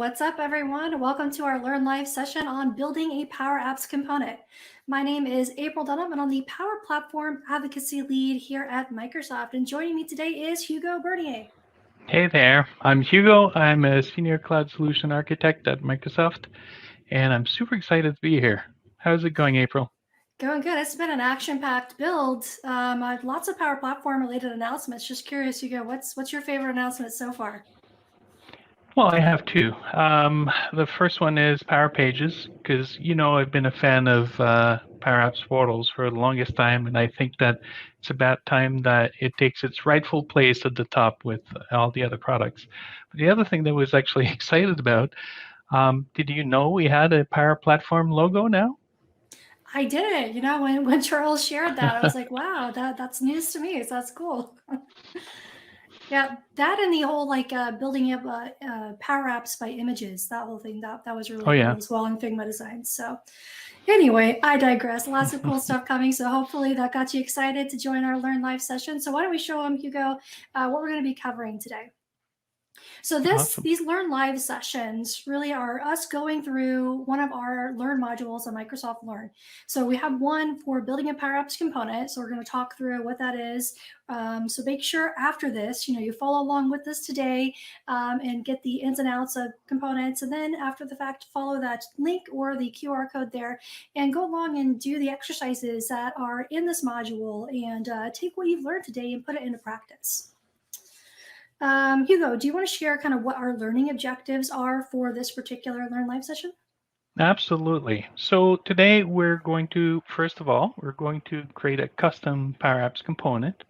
what's up everyone? Welcome to our Learn Live session on building a Power Apps component. My name is April Dunnam and I'm the Power Platform Advocacy Lead here at Microsoft. And joining me today is Hugo Bernier. Hey there, I'm Hugo. I'm a Senior Cloud Solution Architect at Microsoft, and I'm super excited to be here. How's it going, April? Going good. It's been an action-packed build. Lots of Power Platform related announcements. Just curious, Hugo, what's your favorite announcement so far? Well, I have two. The first one is Power Pages, because I've been a fan of Power Apps portals for the longest time, and I think that it's about time that it takes its rightful place at the top with all the other products. But the other thing that I was actually excited about, did you know we had a Power Platform logo now? I did it. When Charles shared that, I was like, wow, that's news to me. So that's cool. Yeah, that and the whole building up power apps by images, that whole thing, that was Oh really yeah. cool as well in Figma design. So anyway, I digress. Lots of cool stuff coming. So hopefully that got you excited to join our Learn Live session. So why don't we show them, Hugo, what we're going to be covering today. So Awesome. these Learn Live sessions really are us going through one of our Learn modules on Microsoft Learn. So we have one for building a Power Apps component. So we're going to talk through what that is. So make sure after this, you follow along with us today and get the ins and outs of components. And then after the fact, follow that link or the QR code there and go along and do the exercises that are in this module and take what you've learned today and put it into practice. Hugo, do you want to share kind of what our learning objectives are for this particular Learn Live session? Absolutely. So today first of all, we're going to create a custom Power Apps component.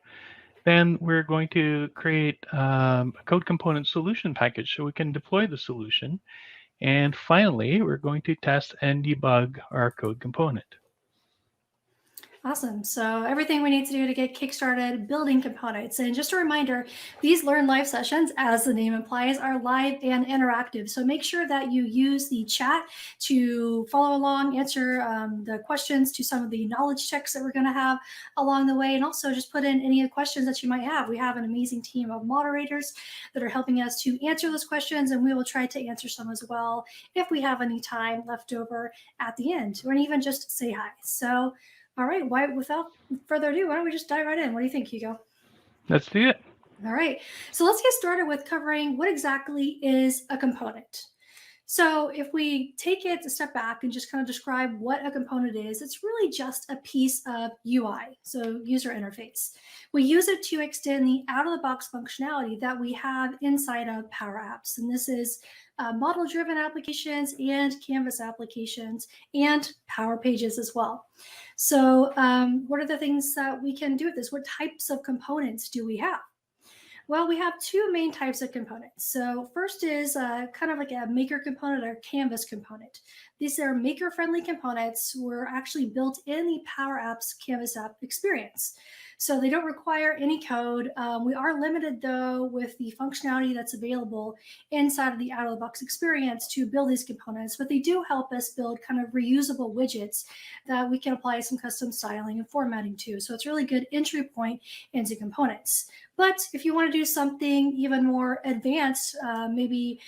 Then we're going to create a code component solution package so we can deploy the solution. And finally, we're going to test and debug our code component. Awesome. So everything we need to do to get kickstarted building components. And just a reminder, these Learn Live sessions, as the name implies, are live and interactive. So make sure that you use the chat to follow along, answer the questions to some of the knowledge checks that we're going to have along the way. And also just put in any questions that you might have. We have an amazing team of moderators that are helping us to answer those questions. And we will try to answer some as well if we have any time left over at the end, or even just say hi. So all right, without further ado, why don't we just dive right in? What do you think, Hugo? Let's do it. All right, so let's get started with covering what exactly is a component. So if we take it a step back and just kind of describe what a component is, it's really just a piece of UI, so user interface. We use it to extend the out-of-the-box functionality that we have inside of Power Apps. And this is model-driven applications and Canvas applications and Power Pages as well. So what are the things that we can do with this? What types of components do we have? Well, we have two main types of components. So first is kind of like a maker component or canvas component. These are maker-friendly components were actually built in the Power Apps Canvas app experience. So they don't require any code. We are limited, though, with the functionality that's available inside of the out-of-the-box experience to build these components, but they do help us build kind of reusable widgets that we can apply some custom styling and formatting to. So it's a really good entry point into components. But if you want to do something even more advanced, maybe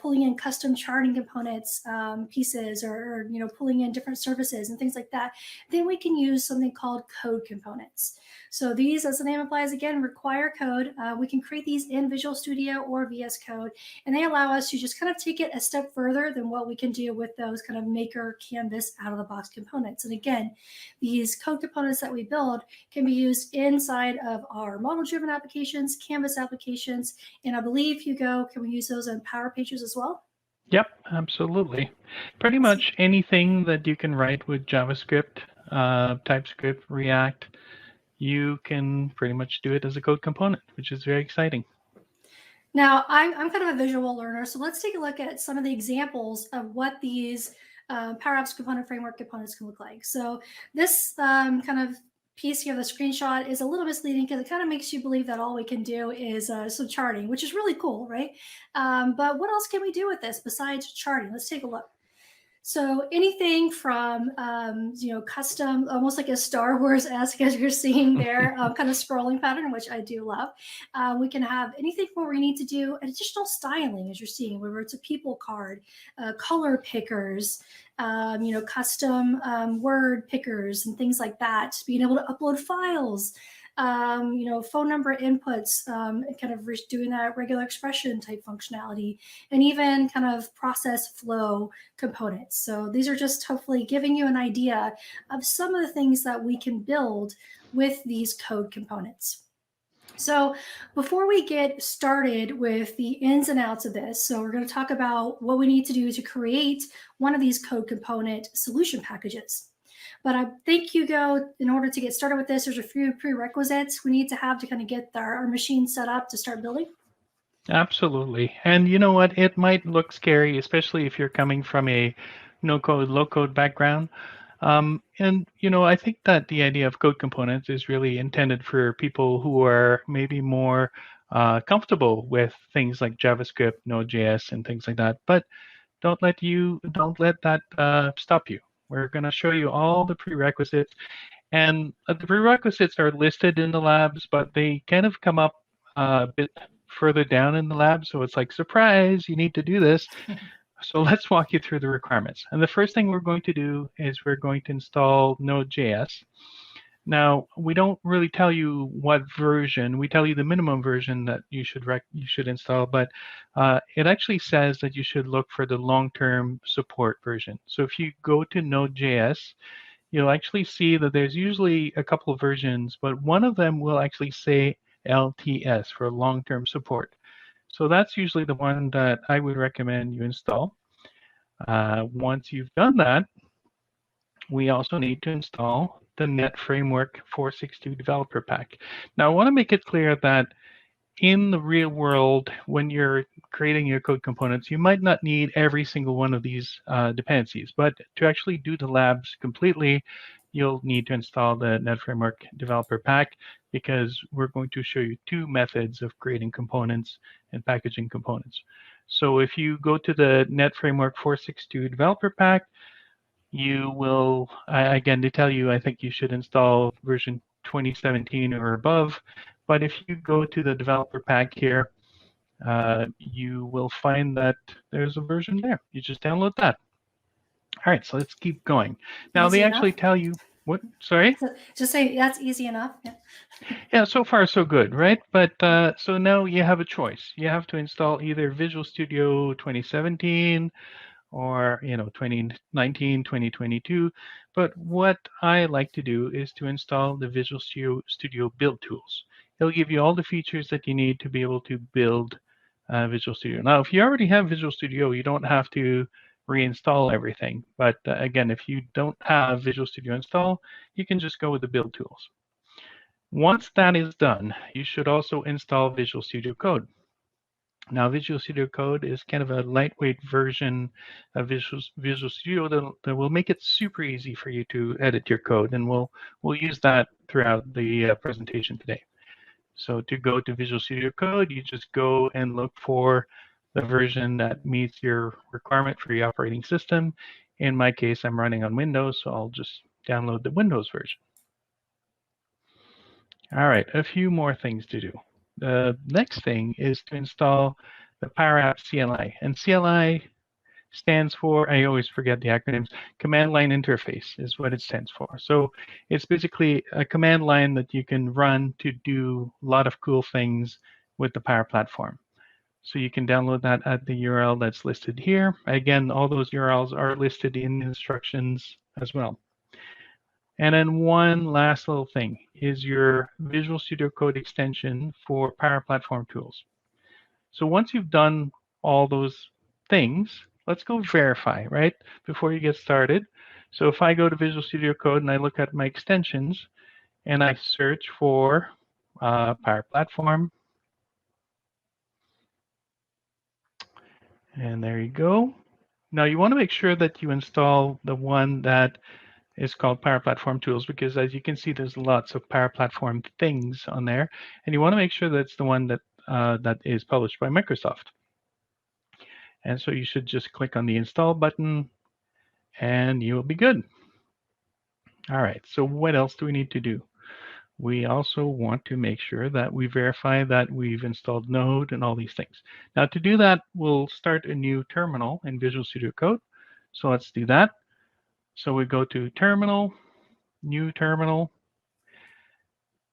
pulling in custom charting components pieces, or pulling in different services and things like that, then we can use something called code components. So these, as the name implies, again, require code. We can create these in Visual Studio or VS Code, and they allow us to just kind of take it a step further than what we can do with those kind of maker canvas out-of-the-box components. And again, these code components that we build can be used inside of our model-driven applications, Canvas applications, and I believe, Hugo, can we use those in Power Pages as well? Yep, absolutely. Pretty much anything that you can write with JavaScript, TypeScript, React, you can pretty much do it as a code component, which is very exciting. Now, I'm kind of a visual learner, so let's take a look at some of the examples of what these Power Apps Component Framework components can look like. So this kind of piece here, the screenshot, is a little misleading because it kind of makes you believe that all we can do is some charting, which is really cool, right? But what else can we do with this besides charting? Let's take a look. So anything from custom, almost like a Star Wars-esque, as you're seeing there, kind of scrolling pattern, which I do love. We can have anything where we need to do additional styling, as you're seeing, whether it's a people card, color pickers, custom word pickers and things like that. Being able to upload files, phone number inputs, kind of doing that regular expression type functionality, and even kind of process flow components. So these are just hopefully giving you an idea of some of the things that we can build with these code components. So before we get started with the ins and outs of this, so we're going to talk about what we need to do to create one of these code component solution packages. But I think, Hugo, in order to get started with this, there's a few prerequisites we need to have to kind of get our machine set up to start building. Absolutely. And you know what? It might look scary, especially if you're coming from a no-code, low-code background. And I think that the idea of code components is really intended for people who are maybe more comfortable with things like JavaScript, Node.js, and things like that. But don't let that stop you. We're going to show you all the prerequisites, and the prerequisites are listed in the labs, but they kind of come up a bit further down in the lab. So it's like, surprise, you need to do this. So let's walk you through the requirements. And the first thing we're going to do is we're going to install Node.js. Now, we don't really tell you what version. We tell you the minimum version that you should install, but it actually says that you should look for the long-term support version. So if you go to Node.js, you'll actually see that there's usually a couple of versions, but one of them will actually say LTS for long-term support. So that's usually the one that I would recommend you install. Once you've done that, we also need to install the Net Framework 4.6.2 Developer Pack. Now, I want to make it clear that in the real world, when you're creating your code components, you might not need every single one of these dependencies, but to actually do the labs completely, you'll need to install the Net Framework Developer Pack, because we're going to show you two methods of creating components and packaging components. So if you go to the Net Framework 4.6.2 Developer Pack, you will, again, they tell you, I think you should install version 2017 or above. But if you go to the developer pack here, you will find that there's a version there. You just download that. All right, so let's keep going. Now, Easy they enough. actually tell you what, sorry? So just say that's easy enough. Yeah. Yeah, so far so good, right? But so now you have a choice. You have to install either Visual Studio 2017 or 2019, 2022. But what I like to do is to install the Visual Studio build tools. It'll give you all the features that you need to be able to build Visual Studio. Now, if you already have Visual Studio, you don't have to reinstall everything. But again, if you don't have Visual Studio installed, you can just go with the build tools. Once that is done, you should also install Visual Studio Code. Now, Visual Studio Code is kind of a lightweight version of Visual Studio that will make it super easy for you to edit your code, and we'll use that throughout the presentation today. So to go to Visual Studio Code, you just go and look for the version that meets your requirement for your operating system. In my case, I'm running on Windows, so I'll just download the Windows version. All right, a few more things to do. The next thing is to install the powerups CLI. And CLI stands for, I always forget the acronyms, Command Line Interface is what it stands for. So it's basically a command line that you can run to do a lot of cool things with the Power Platform. So you can download that at the URL that's listed here. Again, all those URLs are listed in the instructions as well. And then one last little thing is your Visual Studio Code extension for Power Platform tools. So once you've done all those things, let's go verify, right, before you get started. So if I go to Visual Studio Code and I look at my extensions and I search for Power Platform, and there you go. Now you want to make sure that you install the one that is called Power Platform Tools, because as you can see, there's lots of Power Platform things on there, and you want to make sure that's the one that that is published by Microsoft. And so you should just click on the install button, and you will be good. All right, so what else do we need to do? We also want to make sure that we verify that we've installed Node and all these things. Now to do that, we'll start a new terminal in Visual Studio Code. So let's do that. So we go to Terminal, New Terminal.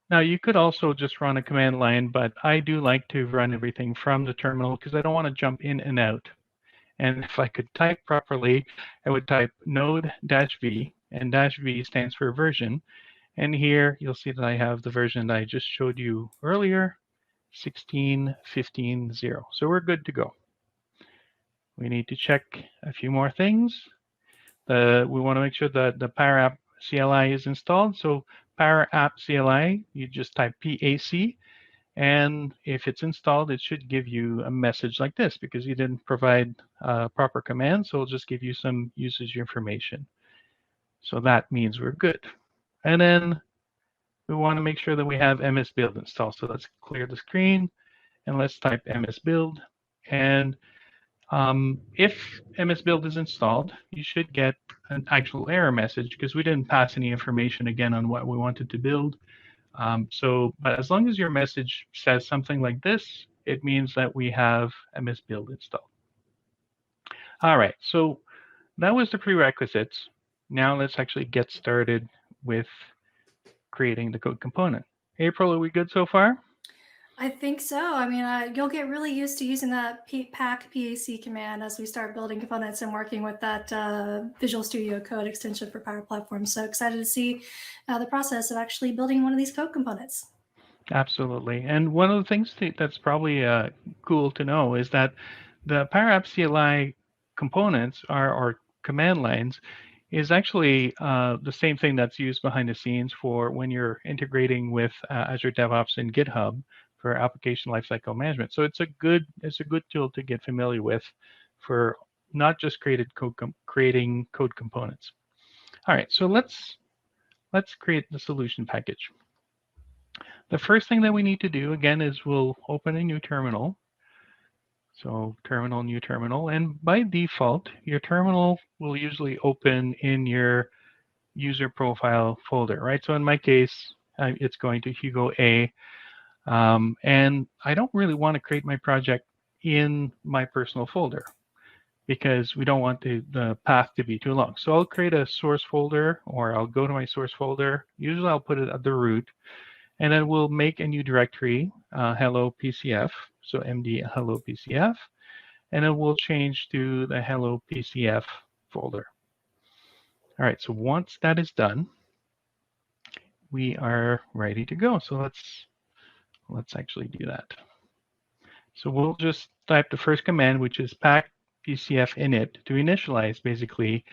Now you could also just run a command line, but I do like to run everything from the terminal because I don't want to jump in and out. And if I could type properly, I would type node-v, and -v stands for version. And here you'll see that I have the version that I just showed you earlier, 16.15.0. So we're good to go. We need to check a few more things. We want to make sure that the Power App CLI is installed. So Power App CLI, you just type PAC, and if it's installed, it should give you a message like this because you didn't provide proper command, so it'll just give you some usage information. So that means we're good. And then we want to make sure that we have MS-Build installed. So let's clear the screen and let's type MS-Build. And if MS-Build is installed, you should get an actual error message because we didn't pass any information again on what we wanted to build. But as long as your message says something like this, it means that we have MS-Build installed. All right, so that was the prerequisites. Now let's actually get started with creating the code component. April, are we good so far? I think so. I mean, you'll get really used to using that PAC command as we start building components and working with that Visual Studio Code extension for Power Platform. So excited to see the process of actually building one of these code components. Absolutely. And one of the things that's probably cool to know is that the Power App CLI components or command lines is actually the same thing that's used behind the scenes for when you're integrating with Azure DevOps and GitHub for application lifecycle management. So it's a good tool to get familiar with for not just creating code components. All right, so let's create the solution package. The first thing that we need to do again is we'll open a new terminal. So terminal, new terminal, and by default, your terminal will usually open in your user profile folder, right? So in my case, it's going to Hugo A. And I don't really want to create my project in my personal folder because we don't want the path to be too long. So I'll create a source folder, or I'll go to my source folder. Usually I'll put it at the root, and then we'll make a new directory, hello PCF, so md hello PCF, and then we'll change to the hello PCF folder. All right, so once that is done, we are ready to go. So let's actually do that. So we'll just type the first command, which is pack PCF init to initialize basically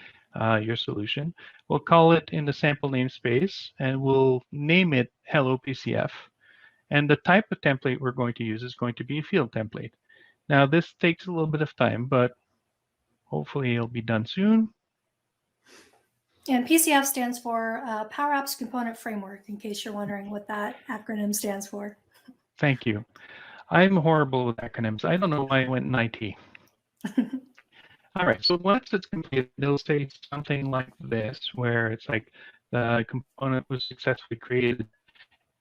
your solution. We'll call it in the sample namespace, and we'll name it hello PCF. And the type of template we're going to use is going to be a field template. Now, this takes a little bit of time, but hopefully it'll be done soon. And PCF stands for Power Apps Component Framework, in case you're wondering what that acronym stands for. Thank you. I'm horrible with acronyms. I don't know why I went in IT. All right, so once it's completed, it'll say something like this, where it's like the component was successfully created.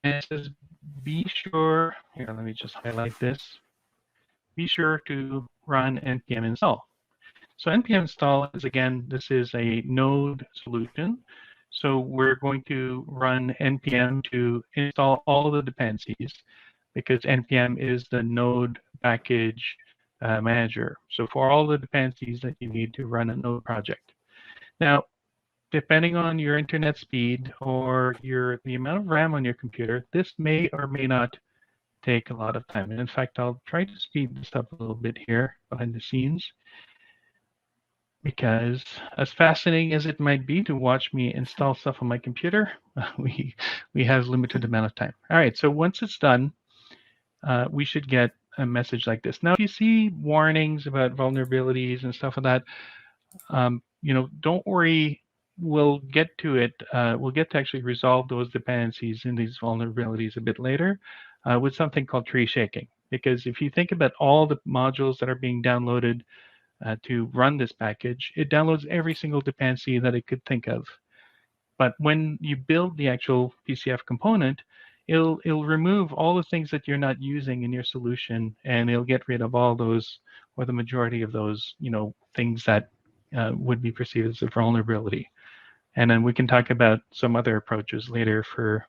And it says, be sure, here, let me just highlight this. Be sure to run npm install. So npm install is, again, this is a node solution. So we're going to run npm to install all of the dependencies because npm is the node package manager. So for all the dependencies that you need to run a node project. Now, depending on your internet speed or the amount of RAM on your computer, this may or may not take a lot of time. And in fact, I'll try to speed this up a little bit here behind the scenes, because as fascinating as it might be to watch me install stuff on my computer, we have limited amount of time. All right, so once it's done, we should get a message like this. Now, if you see warnings about vulnerabilities and stuff like that, don't worry. We'll get to it. We'll get to actually resolve those dependencies and these vulnerabilities a bit later with something called tree shaking. Because if you think about all the modules that are being downloaded to run this package, it downloads every single dependency that it could think of. But when you build the actual PCF component, it'll remove all the things that you're not using in your solution, and it'll get rid of all those, or the majority of those, things that would be perceived as a vulnerability. And then we can talk about some other approaches later for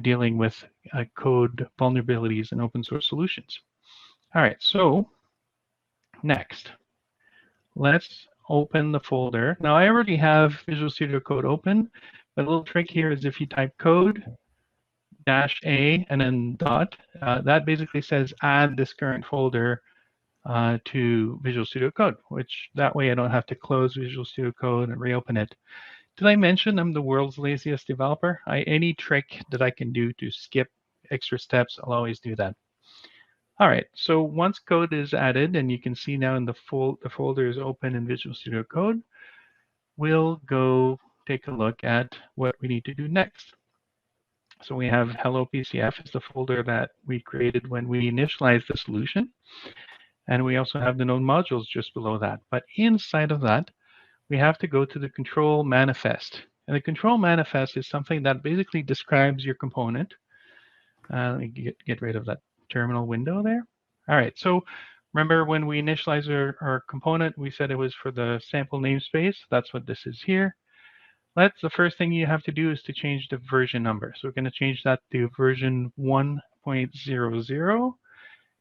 dealing with code vulnerabilities in open source solutions. All right, so next, let's open the folder. Now I already have Visual Studio Code open, but a little trick here is if you type code -A and then dot, that basically says add this current folder to Visual Studio Code, which that way I don't have to close Visual Studio Code and reopen it. Did I mention I'm the world's laziest developer? Any trick that I can do to skip extra steps, I'll always do that. All right, so once code is added, and you can see now in the folder is open in Visual Studio Code, we'll go take a look at what we need to do next. So we have Hello PCF is the folder that we created when we initialized the solution. And we also have the node modules just below that. But inside of that, we have to go to the control manifest. And the control manifest is something that basically describes your component. Let me get rid of that terminal window there. All right, so remember when we initialized our component, we said it was for the sample namespace. That's what this is here. The first thing you have to do is to change the version number. So we're going to change that to version 1.00.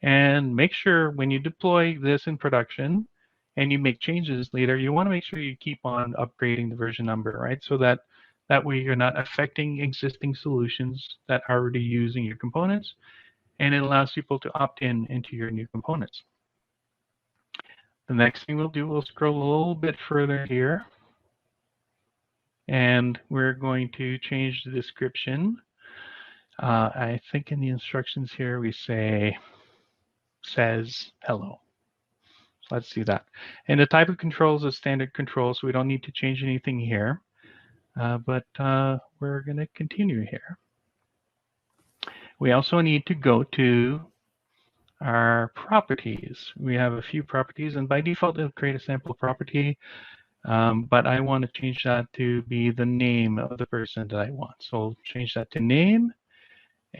And make sure when you deploy this in production and you make changes later, you want to make sure you keep on upgrading the version number, right? So that way you're not affecting existing solutions that are already using your components, and it allows people to opt into your new components. The next thing we'll do, we'll scroll a little bit further here, and we're going to change the description. I think in the instructions here we says hello. So let's do that. And the type of control is a standard control, so we don't need to change anything here. But we're going to continue here. We also need to go to our properties. We have a few properties, and by default, it'll create a sample property. But I want to change that to be the name of the person that I want. So I'll change that to name.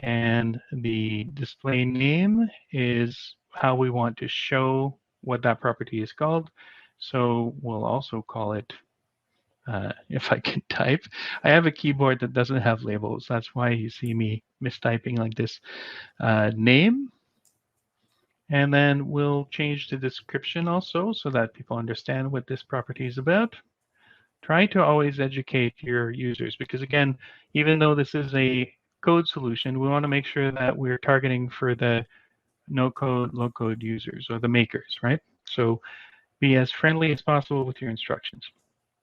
And the display name is how we want to show what that property is called. So we'll also call it, if I can type, I have a keyboard that doesn't have labels. That's why you see me mistyping like this, name. And then we'll change the description also so that people understand what this property is about. Try to always educate your users because, again, even though this is a code solution, we want to make sure that we're targeting for the no-code, low-code users or the makers, right? So be as friendly as possible with your instructions.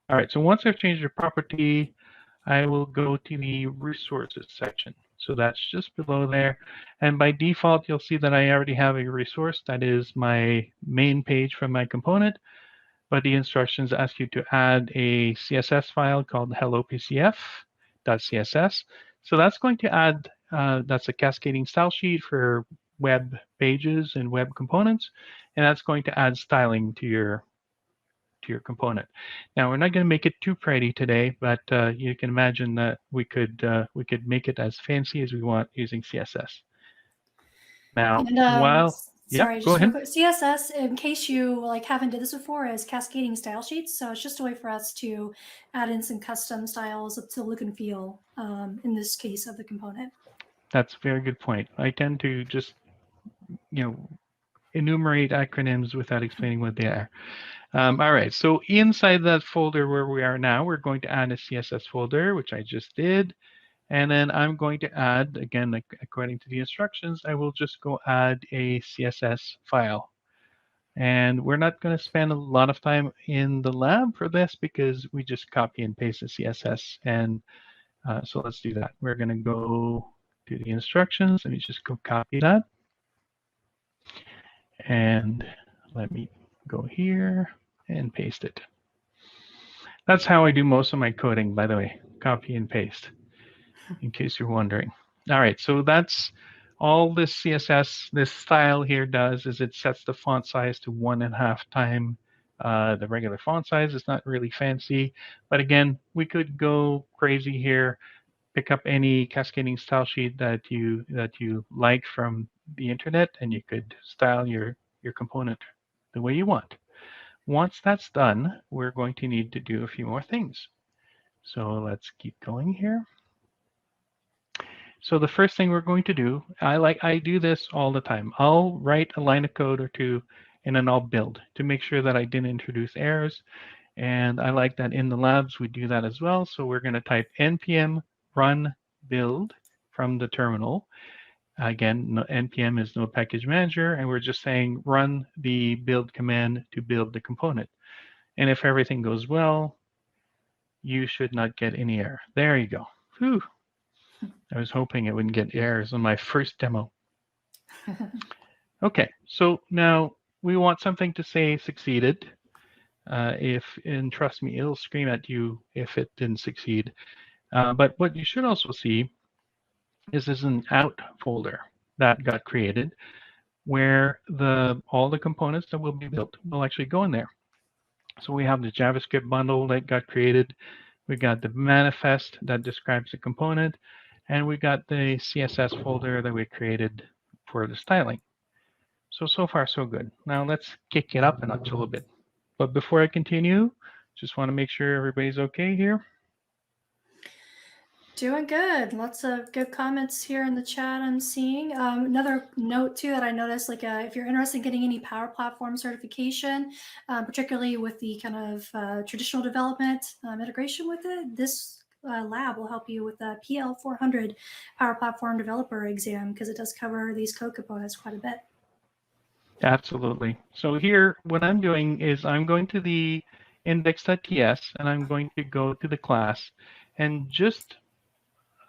All right, so once I've changed the property, I will go to the resources section. So that's just below there. And by default, you'll see that I already have a resource that is my main page from my component. But the instructions ask you to add a CSS file called hellopcf.css. So that's going to add, that's a cascading style sheet for web pages and web components. And that's going to add styling to your component. Now we're not going to make it too pretty today, but you can imagine that we could make it as fancy as we want using CSS. Now, sorry, go just real ahead. quick. CSS, in case you haven't did this before, is cascading style sheets. So it's just a way for us to add in some custom styles to look and feel in this case of the component. That's a very good point. I tend to just enumerate acronyms without explaining what they are. All right, so inside that folder where we are now, we're going to add a CSS folder, which I just did. And then I'm going to add, again, according to the instructions, I will just go add a CSS file. And we're not going to spend a lot of time in the lab for this because we just copy and paste the CSS. And so let's do that. We're going to go to the instructions. Let me just go copy that. And let me go here and paste it. That's how I do most of my coding, by the way, copy and paste, in case you're wondering. All right, so that's all this CSS, this style here does is it sets the font size to 1.5 times the regular font size. It's not really fancy, but again, we could go crazy here, pick up any cascading style sheet that you like from the internet, and you could style your component the way you want. Once that's done, we're going to need to do a few more things. So let's keep going here. So the first thing we're going to do, I do this all the time. I'll write a line of code or two, and then I'll build to make sure that I didn't introduce errors. And I like that in the labs we do that as well. So we're going to type npm run build from the terminal. Again, npm is node package manager, and we're just saying run the build command to build the component. And if everything goes well, you should not get any error. There you go. Whew. I was hoping it wouldn't get errors on my first demo. Okay, so now we want something to say succeeded. And trust me, it'll scream at you if it didn't succeed. But what you should also see is there's an out folder that got created where all the components that will be built will actually go in there. So we have the JavaScript bundle that got created. We got the manifest that describes the component, and we got the CSS folder that we created for the styling. So far, so good. Now let's kick it up a notch a little bit. But before I continue, just want to make sure everybody's okay here. Doing good. Lots of good comments here in the chat I'm seeing. Another note too that I noticed, like if you're interested in getting any Power Platform certification, particularly with the kind of traditional development integration with it, this lab will help you with the PL400 Power Platform Developer exam because it does cover these code components quite a bit. Absolutely. So here, what I'm doing is I'm going to the index.ts, and I'm going to go to the class, and just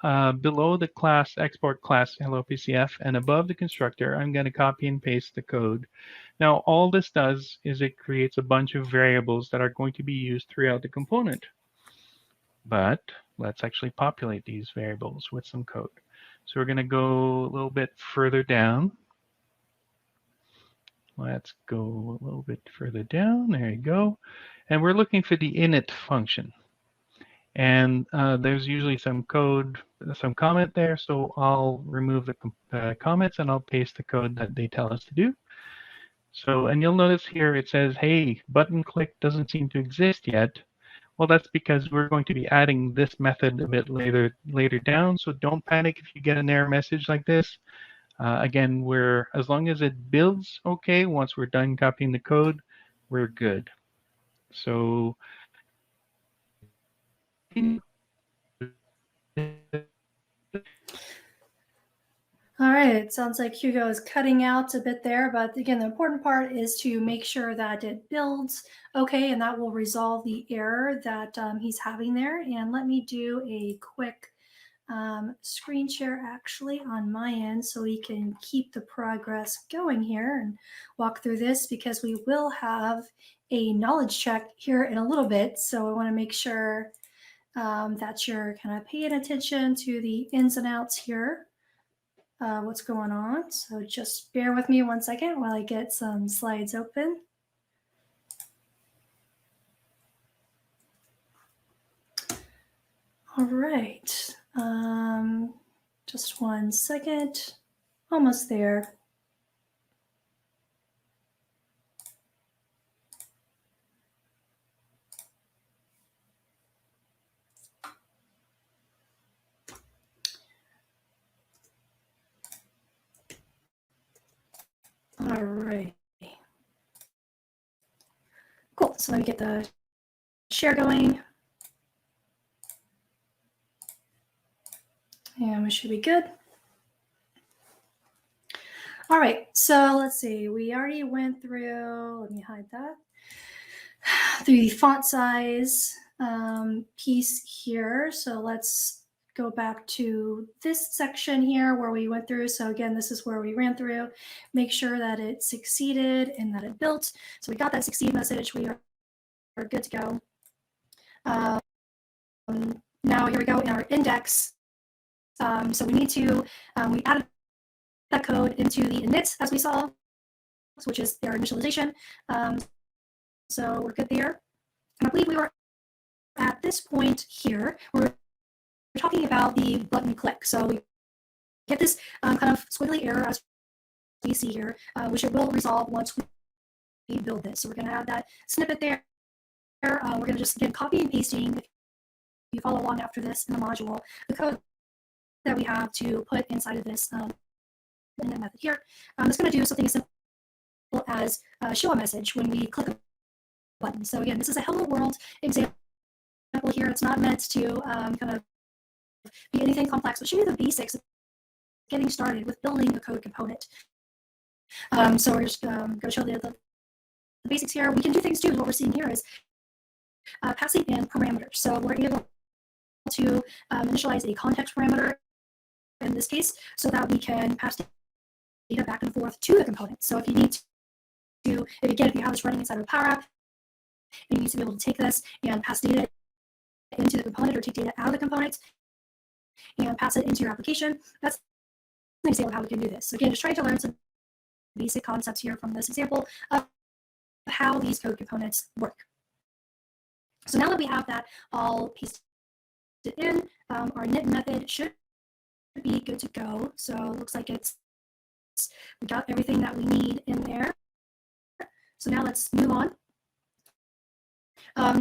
below the class, export class hello PCF, and above the constructor, I'm going to copy and paste the code. Now, all this does is it creates a bunch of variables that are going to be used throughout the component. But let's actually populate these variables with some code. So we're going to go a little bit further down. Let's go a little bit further down. There you go. And we're looking for the init function. And there's usually some code, some comment there. So I'll remove the comments and I'll paste the code that they tell us to do. So, and you'll notice here it says, hey, button click doesn't seem to exist yet. Well, that's because we're going to be adding this method a bit later down. So don't panic if you get an error message like this. Again, as long as it builds okay, once we're done copying the code, we're good. So All right, it sounds like Hugo is cutting out a bit there, but again, the important part is to make sure that it builds okay, and that will resolve the error that he's having there. And let me do a quick screen share actually on my end so we can keep the progress going here and walk through this because we will have a knowledge check here in a little bit. So I want to make sure that you're kind of paying attention to the ins and outs here. What's going on. So just bear with me 1 second while I get some slides open. All right. Just 1 second. Almost there. All right. Cool. So let me get the share going. And we should be good. All right. So let's see. We already went through, let me hide that, through the font size piece here. So let's go back to this section here where we went through. So again, this is where we ran through, make sure that it succeeded and that it built. So we got that succeed message. We are good to go. Now here we go in our index. So we need to, we added that code into the init, as we saw, which is their initialization. So we're good there. And I believe we were at this point here, we're talking about the button click. So we get this kind of squiggly error as we see here, which it will resolve once we build this. So we're going to have that snippet there. We're going to just, again, copy and pasting, if you follow along after this in the module, the code that we have to put inside of this init method here. It's going to do something as simple as show a message when we click a button. So again, this is a hello world example here. It's not meant to kind of be anything complex, but show you the basics of getting started with building a code component. So we're just going to show the basics here. We can do things too. What we're seeing here is passing in parameters. So we're able to initialize a context parameter in this case, so that we can pass data back and forth to the component. So if you need to, if you have this running inside of a Power App, and you need to be able to take this and pass data into the component, or take data out of the component and pass it into your application, that's an example of how we can do this. So again, just trying to learn some basic concepts here from this example of how these code components work. So now that we have that all pasted in, our init method should be good to go. So it looks like we got everything that we need in there. So now let's move on.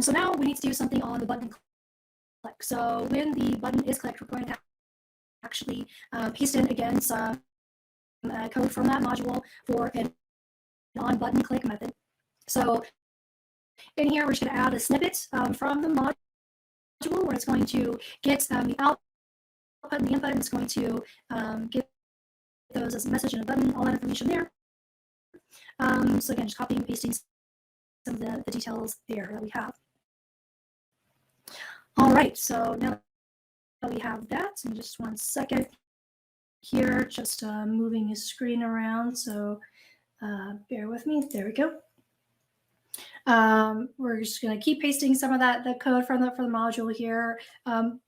So now we need to do something on the button click. So when the button is clicked, we're going to actually paste in again some code from that module for an on button click method. So in here, we're just going to add a snippet from the module where it's going to get the output and the input, and it's going to get those as a message and a button, all that information there. So again, just copying and pasting some of the details there that we have. All right, so now that we have that, in just 1 second here, just moving his screen around, so bear with me. There we go. We're just going to keep pasting some of the code from the module here.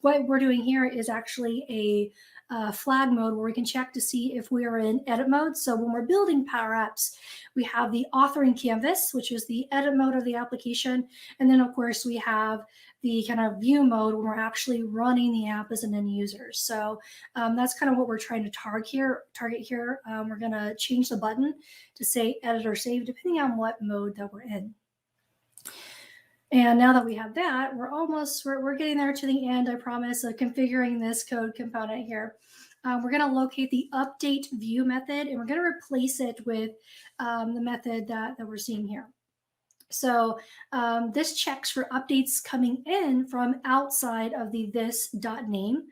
What we're doing here is actually a flag mode where we can check to see if we are in edit mode. So when we're building Power Apps, we have the authoring canvas, which is the edit mode of the application. And then, of course, we have the kind of view mode when we're actually running the app as an end user. So that's kind of what we're trying to target here. We're going to change the button to say edit or save, depending on what mode that we're in. And now that we have that, we're getting there to the end, I promise, of configuring this code component here. We're going to locate the update view method, and we're going to replace it with the method that we're seeing here. So this checks for updates coming in from outside of the this.name.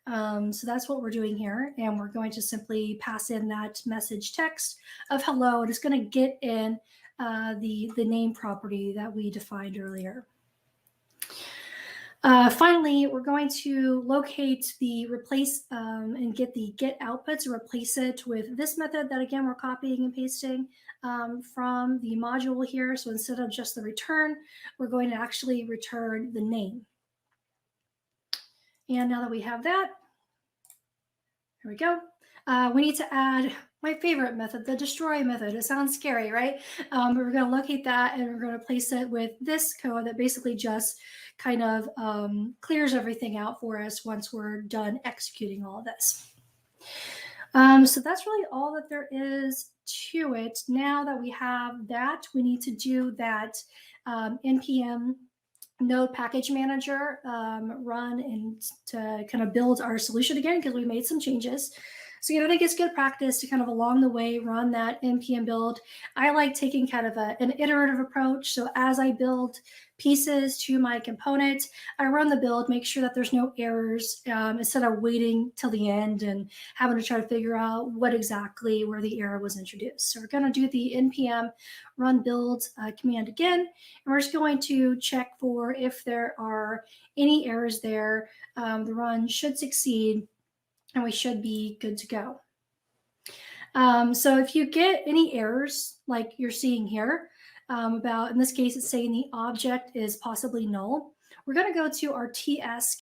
So that's what we're doing here. And we're going to simply pass in that message text of hello, and it's going to get in the name property that we defined earlier. Finally, we're going to locate the replace and get the get output to replace it with this method that, again, we're copying and pasting from the module here. So instead of just the return, we're going to actually return the name. And now that we have that, here we go. We need to add my favorite method, the destroy method. It sounds scary, right? But we're going to locate that, and we're going to place it with this code that basically just kind of clears everything out for us once we're done executing all of this. So that's really all that there is to it. Now that we have that, we need to do that npm node package manager run and to kind of build our solution again, because we made some changes. So, I think it's good practice to kind of along the way run that npm build. I like taking kind of an iterative approach. So as I build pieces to my component, I run the build, make sure that there's no errors instead of waiting till the end and having to try to figure out where the error was introduced. So we're going to do the npm run build command again, and we're just going to check for if there are any errors there. The run should succeed, and we should be good to go. So if you get any errors like you're seeing here, in this case, it's saying the object is possibly null, we're going to go to our TS